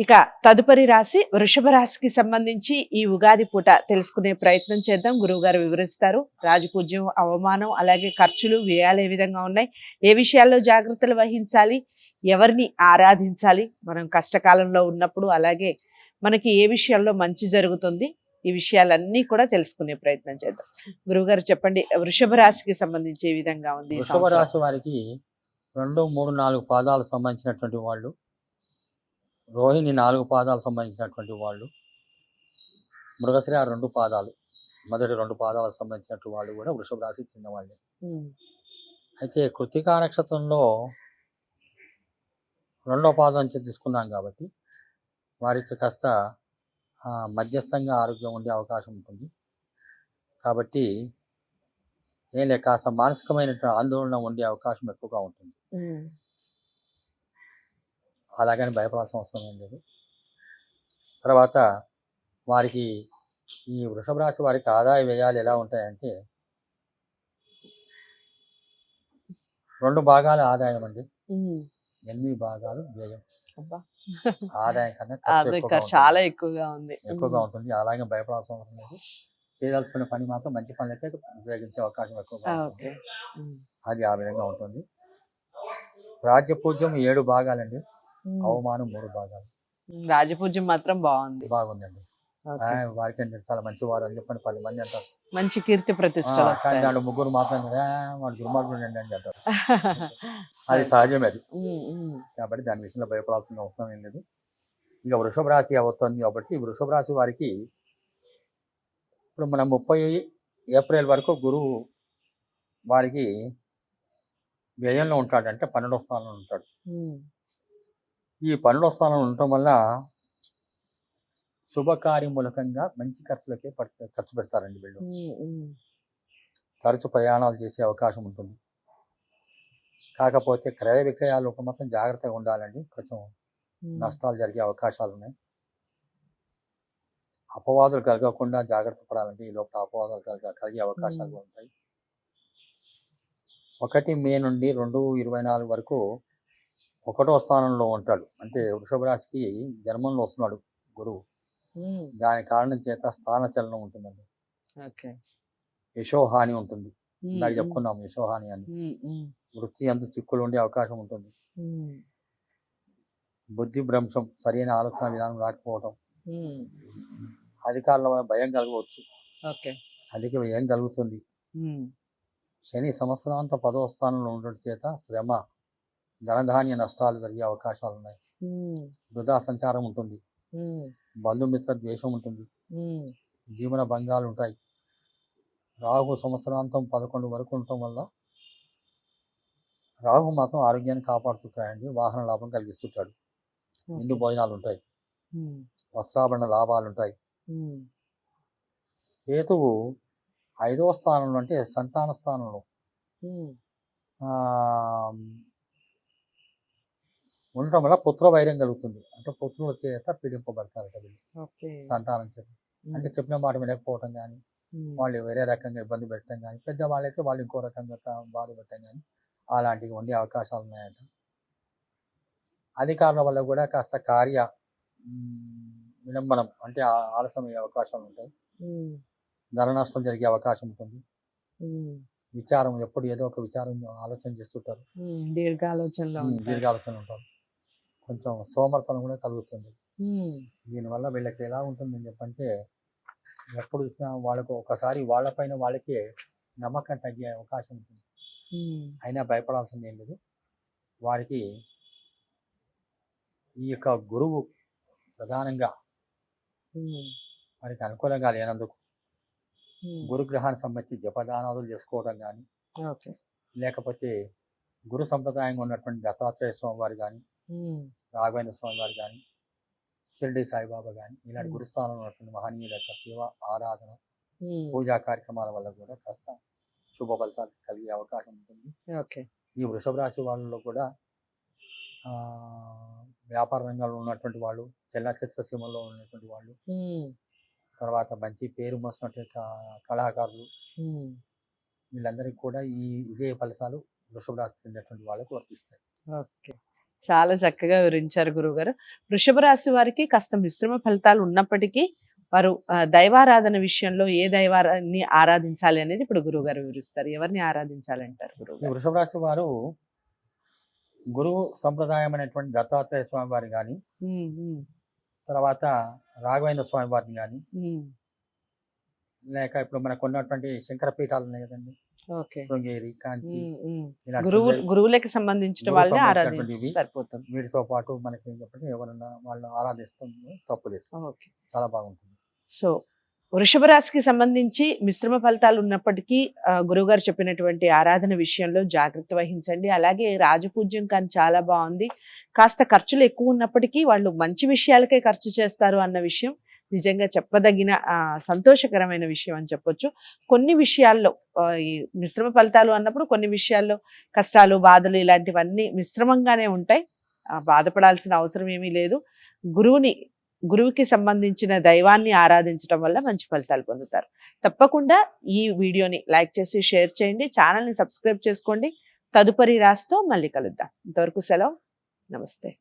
ఇక తదుపరి రాశి వృషభ రాశికి సంబంధించి ఈ ఉగాది పూట తెలుసుకునే ప్రయత్నం చేద్దాం. గురువు గారు వివరిస్తారు. రాజపూజ్యం, అవమానం, అలాగే ఖర్చులు, వ్యయాలు ఏ విధంగా ఉన్నాయి, ఏ విషయాల్లో జాగ్రత్తలు వహించాలి, ఎవరిని ఆరాధించాలి మనం కష్టకాలంలో ఉన్నప్పుడు, అలాగే మనకి ఏ విషయాల్లో మంచి జరుగుతుంది, ఈ విషయాలన్నీ కూడా తెలుసుకునే ప్రయత్నం చేద్దాం. గురువుగారు చెప్పండి, వృషభ రాశికి సంబంధించి ఏ విధంగా ఉంది ఈ వృషభ సంవత్సరం? రాశి వారికి 2, 3, 4 పాదాలకు సంబంధించినటువంటి వాళ్ళు, రోహిణి 4 పాదాలకు సంబంధించినటువంటి వాళ్ళు, మృగశిర 2 పాదాలు, మొదటి 2 పాదాలకు సంబంధించినటువంటి వాళ్ళు కూడా వృషభ రాశికి చెందిన వాళ్ళే. ఉమ్, అయితే కృత్తికా నక్షత్రంలో 2వ పాదం నుంచి తీసుకున్నాం కాబట్టి వారికి కాస్త మధ్యస్థంగా ఆరోగ్యం ఉండే అవకాశం ఉంటుంది. కాబట్టి ఏం లేక కాస్త మానసికమైనటువంటి ఆందోళన ఉండే అవకాశం ఎక్కువగా ఉంటుంది. ఉమ్, అలాగని భయపడాల్సిన అవసరం ఏం లేదు. తర్వాత వారికి ఈ వృషభ రాశి వారికి ఆదాయ వ్యయాలు ఎలా ఉంటాయంటే 2 భాగాల ఆదాయం అండి, ఉమ్. 8 భాగాలు వ్యయం. అబ్బా. ఆదాయం కన్నా ఖర్చు అది ఎక్కువగా ఉంటుంది. చాలా ఎక్కువగా ఉంది. ఎక్కువగా ఉంటుంది. అలాగే భయపడాల్సిన అవసరం లేదు. చేయదలుచుకునే పని మాత్రం మంచి పనులకే ఉపయోగించే అవకాశం ఎక్కువగా ఉంటుంది. ఓకే. ఉమ్, అది ఆ విధంగా ఉంటుంది. రాజ్యపూజ్యం 7 భాగాలండి, ఉమ్. అవమానం 3 భాగాలు. రాజపూజ్యం మాత్రం బాగుంది. బాగుందండి. ఓకే. వారికి అంటే చాలా మంచివారు అని చెప్పండి 10 మంది అంటారు. మంచి కీర్తి ప్రతిష్టలు కానీ వస్తాయి. దాంట్లో 3 మాత్రం వాడు దుర్మార్గుడు అండి అని చెప్తారు. అది సహజమే అది. ఉమ్, ఉమ్, కాబట్టి దాని విషయంలో భయపడాల్సిన అవసరం ఏం లేదు. ఇక వృషభ రాశి అవుతుంది కాబట్టి వృషభ రాశి వారికి ఇప్పుడు మనం 30 ఏప్రిల్ వరకు గురువు వారికి వ్యయంలో ఉంటాడు, అంటే 12వ స్థానంలో ఉంటాడు. ఉమ్, ఈ 12వ స్థానంలో ఉండటం వల్ల శుభకార్యమూలకంగా మంచి ఖర్చు పెడతారండి వీళ్ళు. ఉమ్, ఉమ్, తరచు ప్రయాణాలు చేసే అవకాశం ఉంటుంది. కాకపోతే క్రయ విక్రయాలు మాత్రం జాగ్రత్తగా ఉండాలండి. కొంచెం ఉమ్. నష్టాలు జరిగే అవకాశాలు ఉన్నాయి. అపవాదులు కలగకుండా జాగ్రత్త పడాలంటే ఈ లోపల అపవాదాలు కలిగే అవకాశాలు ఉంటాయి. 1 మే నుండి 2/24 వరకు 1వ స్థానంలో ఉంటాడు, అంటే వృషభ రాశికి జన్మంలో వస్తున్నాడు గురువు. ఉమ్, దాని కారణం చేత స్థాన చలనం ఉంటుందండి, ఓకే. యశోహాని ఉంటుంది. ఉమ్, ఇందాక ఉమ్, చెప్పుకున్నాం యశోహాని అని. ఉమ్, ఉమ్, వృత్తి అందు చిక్కులు ఉండే అవకాశం ఉంటుంది. ఉమ్, బుద్ధి భ్రంశం, సరైన ఆలోచన విధానం రాకపోవడం, ఉమ్, అధికారుల వల్ల భయం కలగవచ్చు, ఓకే. అధిక వ్యయం కలుగుతుంది. ఉమ్, శని సంవత్సరాంత 10వ స్థానంలో ఉండడం చేత శ్రమ, ధనధాన్య నష్టాలు జరిగే అవకాశాలు ఉన్నాయి. ఉమ్, వృధా సంచారం ఉంటుంది. ఉమ్, బంధుమిత్ర ద్వేషం ఉంటుంది. ఉమ్, జీవన భంగాలు ఉంటాయి. రాహు సంవత్సరాంతం 11 వరకు ఉండటం వల్ల రాహు మాత్రం ఆరోగ్యాన్ని కాపాడుతుంటాడండి, వాహన లాభం కలిగిస్తుంటాడు, విందు భోజనాలు ఉంటాయి, ఉమ్, వస్త్రాభరణ లాభాలు ఉంటాయి. ఉమ్, కేతువు 5వ స్థానంలో, అంటే సంతాన స్థానంలో ఉమ్, ఆ, ఉండటం వల్ల పుత్ర వైరం కలుగుతుంది, అంటే పుత్రుల చేత పీడింపబడతారట వీళ్ళు ఓకే. సంతానం చేత. అంటే చెప్పిన మాట వినకపోవటం కానీ, ఉమ్, వాళ్ళు వేరే రకంగా ఇబ్బంది పెట్టడం కానీ, పెద్దవాళ్ళైతే వాళ్ళు ఇంకో రకంగా బాధ పెట్టడం కానీ అలాంటివి ఉండే అవకాశాలు ఉన్నాయట. అధికారుల వల్ల కూడా కాస్త విలంబనం, అంటే ఆలస్యం అయ్యే అవకాశాలు ఉంటాయి. ఉమ్, ధన నష్టం జరిగే అవకాశం ఉంటుంది. ఉమ్, విచారం, ఎప్పుడు ఏదో ఒక విచారం ఆలోచన చేస్తుంటారు, ఉమ్, దీర్ఘాలోచనలో ఉంటారు. దీర్ఘాలోచన ఉంటారు. కొంచెం సోమర్థనం కూడా కలుగుతుంది. ఉమ్, దీనివల్ల వీళ్ళకి ఎలా ఉంటుందని చెప్పంటే ఎప్పుడు చూసినా వాళ్ళకు ఒకసారి వాళ్ళపైన వాళ్ళకే నమ్మకం తగ్గే అవకాశం ఉంటుంది. ఉమ్, అయినా భయపడాల్సింది ఏం లేదు. వారికి ఈ యొక్క గురువు ప్రధానంగా ఉమ్, వారికి అనుకూలంగా లేనందుకు ఉమ్, గురుగ్రహానికి సంబంధించి జపదానాదులు చేసుకోవడం కానీ, ఓకే. లేకపోతే గురు సంప్రదాయంగా ఉన్నటువంటి దత్తాత్రేయ స్వామి వారు కానీ, ఉమ్, రాఘవేంద్ర స్వామి వారు కానీ, షిర్డీ సాయిబాబా కానీ, ఇలాంటి ఉమ్, గురుస్థానంలో ఉన్నటువంటి మహనీయుల యొక్క సేవ, ఆరాధన, ఉమ్, పూజా కార్యక్రమాల వల్ల కూడా కాస్త శుభ ఫలితాలు కలిగే అవకాశం ఉంటుంది. ఓకే. ఈ వృషభ రాశి వాళ్ళలో కూడా వ్యాపార రంగంలో ఉన్నటువంటి వాళ్ళు, చలనచిత్ర సీమలో ఉన్నటువంటి వాళ్ళు, ఉమ్, తర్వాత మంచి పేరు మోసినటువంటి కళాకారులు, ఉమ్, వీళ్ళందరికీ కూడా ఇదే ఫలితాలు వృషభ రాశి చెందినటువంటి వాళ్ళకు వర్తిస్తాయి. ఓకే. చాలా చక్కగా వివరించారు గురువుగారు. వృషభ రాశి వారికి కాస్త మిశ్రమ ఫలితాలు ఉన్నప్పటికీ వారు దైవారాధన విషయంలో ఏ దైవాన్ని ఆరాధించాలి అనేది ఇప్పుడు గురువుగారు వివరిస్తారు. ఎవరిని ఆరాధించాలంటారు ఈ గురువుగారు? వృషభ రాశి వారు గురువు సంప్రదాయం అనేటువంటి దత్తాత్రేయ స్వామి వారిని కానీ, ఉమ్, ఉమ్, తర్వాత రాఘవేంద్ర స్వామి వారిని కానీ, ఉమ్. లేక ఇప్పుడు మనకు ఉన్నటువంటి శంకర పీఠాలు ఉన్నాయి కదండి, ఓకే. శృంగేరి, కాంచి, ఉమ్, ఉమ్. ఇలాంటి గురువులకి సంబంధించిన గురువు వాళ్ళని సంబంధించినటువంటివి. ఆరాధించి సరిపోతుంది. వీటితో పాటు మనకి ఏం చెప్పంటే ఎవరన్నా వాళ్ళని ఆరాధిస్తాం, తప్పులేదు, ఓకే. చాలా బాగుంటుంది. సో వృషభ రాశికి సంబంధించి మిశ్రమ ఫలితాలు ఉన్నప్పటికీ గురువుగారు చెప్పినటువంటి ఆరాధన విషయంలో జాగ్రత్త వహించండి. అలాగే రాజపూజ్యం కానీ చాలా బాగుంది. కాస్త ఖర్చులు ఎక్కువ ఉన్నప్పటికీ వాళ్ళు మంచి విషయాలకే ఖర్చు చేస్తారు అన్న విషయం నిజంగా చెప్పదగిన సంతోషకరమైన విషయం అని చెప్పొచ్చు. కొన్ని విషయాల్లో ఈ మిశ్రమ ఫలితాలు అన్నప్పుడు కొన్ని విషయాల్లో కష్టాలు, బాధలు ఇలాంటివన్నీ మిశ్రమంగానే ఉంటాయి. బాధపడాల్సిన అవసరం ఏమీ లేదు. గురువుకి సంబంధించిన దైవాన్ని ఆరాధించడం వల్ల మంచి ఫలితాలు పొందుతారు. తప్పకుండా ఈ వీడియోని లైక్ చేసి షేర్ చేయండి. ఛానల్ని సబ్స్క్రైబ్ చేసుకోండి. తదుపరి రాశితో మళ్ళీ కలుద్దాం. ఇంతవరకు సెలవు. నమస్తే.